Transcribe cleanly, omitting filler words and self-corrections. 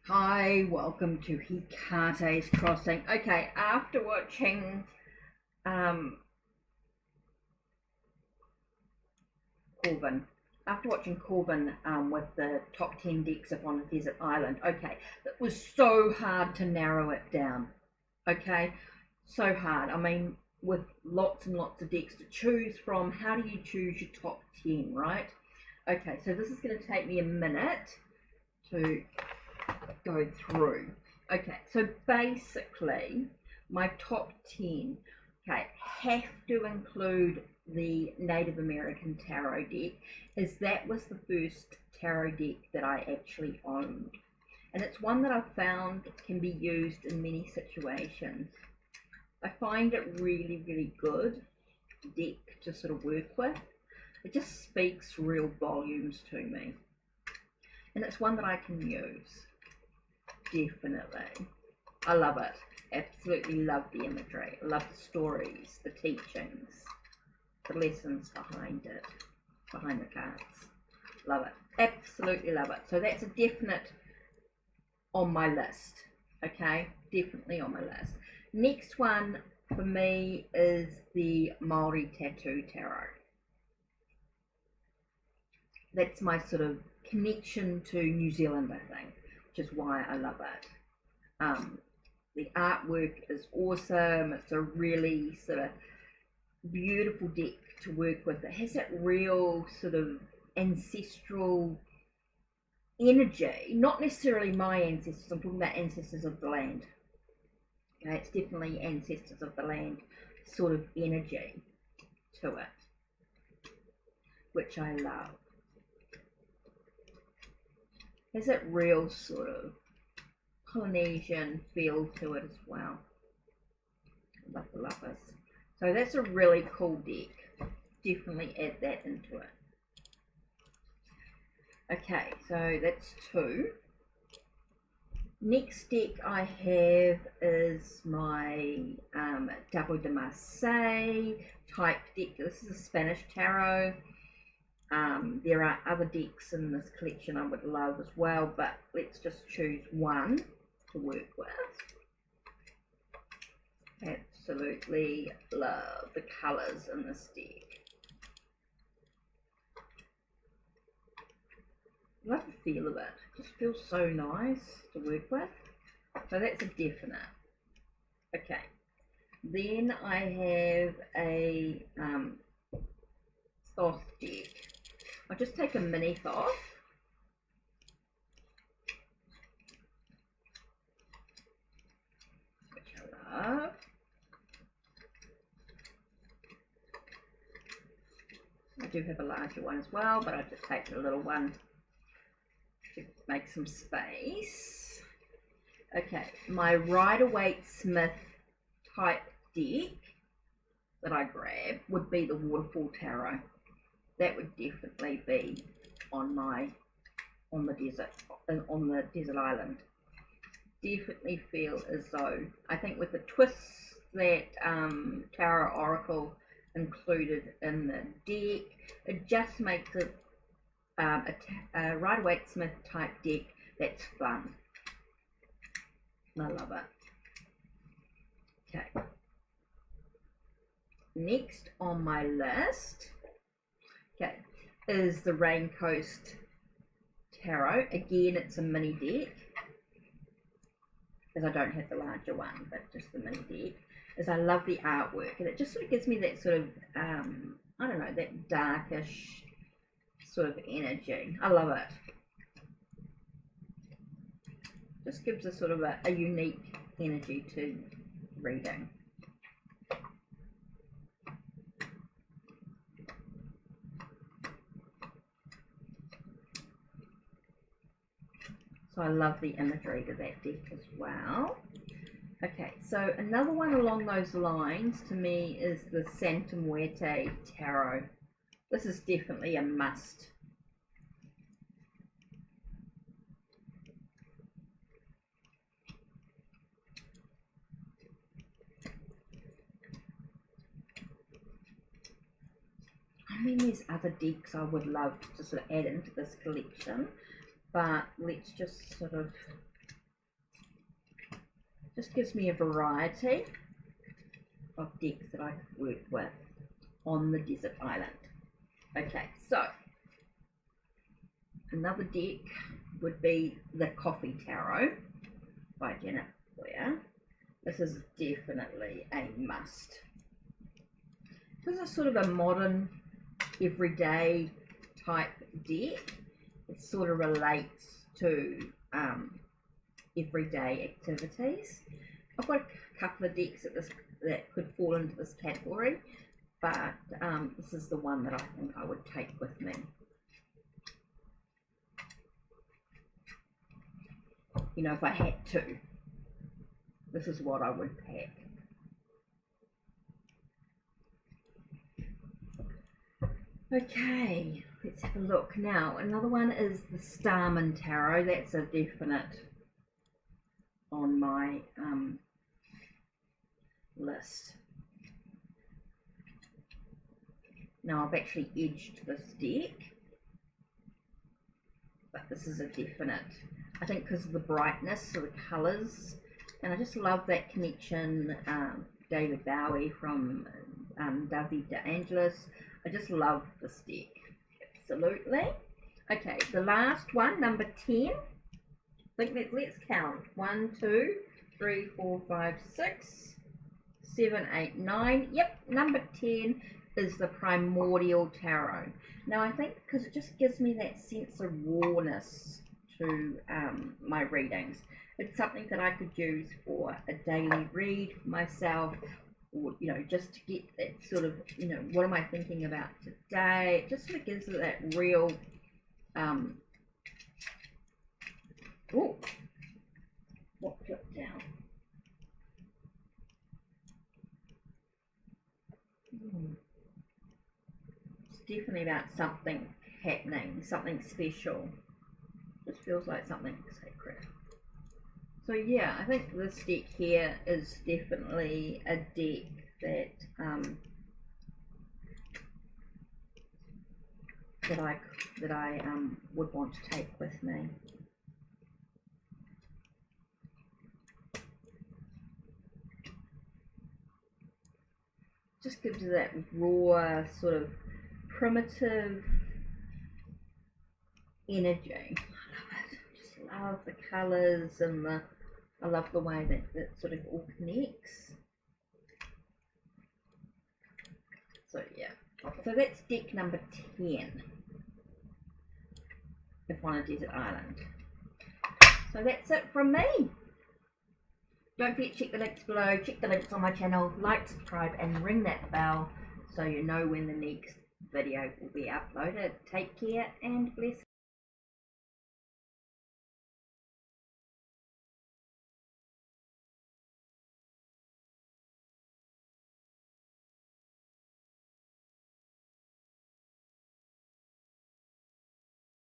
Hi, welcome to HeKate's Crossing. Okay, after watching Corbin with the top 10 decks up on a desert island, okay, it was so hard to narrow it down. Okay, so hard. I mean, with lots and lots of decks to choose from, how do you choose your top 10, right? Okay, so this is going to take me a minute to go through. Okay, so basically my top 10, okay, have to include the Native American tarot deck, as that was the first tarot deck that I actually owned, and it's one that I've found can be used in many situations. I find it really good deck to sort of work with. It just speaks real volumes to me, and it's one that I can use. Definitely. I love it. Absolutely love the imagery. I love the stories, the teachings, the lessons behind it, behind the cards. Love it. Absolutely love it. So that's a definite on my list. Okay? Definitely on my list. Next one for me is the Maori Tattoo Tarot. That's my sort of connection to New Zealand, I think, which is why I love it. The artwork is awesome. It's a really sort of beautiful deck to work with. It has that real sort of ancestral energy, not necessarily my ancestors, I'm talking about ancestors of the land. Okay, it's definitely ancestors of the land sort of energy to it, which I love. Has that real sort of Polynesian feel to it as well. Love the lovers. So that's a really cool deck. Definitely add that into it. Okay, so that's 2. Next deck I have is my Tarot de Marseille type deck. This is a Spanish tarot. There are other decks in this collection I would love as well, but let's just choose one to work with. Absolutely love the colours in this deck. Love the feel of it. Just feels so nice to work with. So that's a definite. Okay. Then I have a Thoth deck. I'll just take a mini Thoth. Which I love. I do have a larger one as well, but I'll just take the little one to make some space. Okay, my Rider-Waite-Smith type deck that I grab would be the Waterfall Tarot. That would definitely be on the desert island. Definitely feel as though, I think with the twists that Tarot Oracle included in the deck, it just makes it a Rider-Waite-Smith type deck that's fun. I love it. Okay. Next on my list, okay, is the Rain Coast Tarot. Again, it's a mini deck, as I don't have the larger one, but just the mini deck. As I love the artwork, and it just sort of gives me that sort of I don't know, that darkish sort of energy. I love it. Just gives a sort of a unique energy to reading. So I love the imagery to that deck as well. Okay, so another one along those lines to me is the Santa Muerte Tarot. This is definitely a must. I mean, there's other decks I would love to sort of add into this collection, but let's just sort of Just gives me a variety of decks that I could work with on the desert island. Okay, so another deck would be the Coffee Tarot by Jenna, Flair. This is definitely a must. This is sort of a modern, everyday type deck. It sort of relates to everyday activities. I've got a couple of decks that could fall into this category, but this is the one that I think I would take with me. You know, if I had to, this is what I would pack. Okay, let's have a look. Now, another one is the Starman Tarot. That's a definite on my list. Now, I've actually edged this deck, but this is a definite. I think because of the brightness of the colours, and I just love that connection. David Bowie from David De Angelis. I just love this deck, absolutely. Okay, the last one, number 10. Let's count. 1, 2, 3, 4, 5, 6, 7, 8, 9. Yep, number 10 is the Primordial Tarot. Now I think because it just gives me that sense of rawness to my readings. It's something that I could use for a daily read myself, or, you know, just to get that sort of, you know, what am I thinking about today? It just sort of gives it that real, oh, what flipped down? It's definitely about something happening, something special. Just feels like something sacred. So yeah, I think this deck here is definitely a deck that that I would want to take with me. Just gives you that raw, sort of primitive energy. I love it. Just love the colours and I love the way that it sort of all connects. So yeah, so that's deck number 10 if on a desert island. So that's it from me. Don't forget to check the links below, check the links on my channel, like, subscribe and ring that bell so you know when the next video will be uploaded. Take care and bless.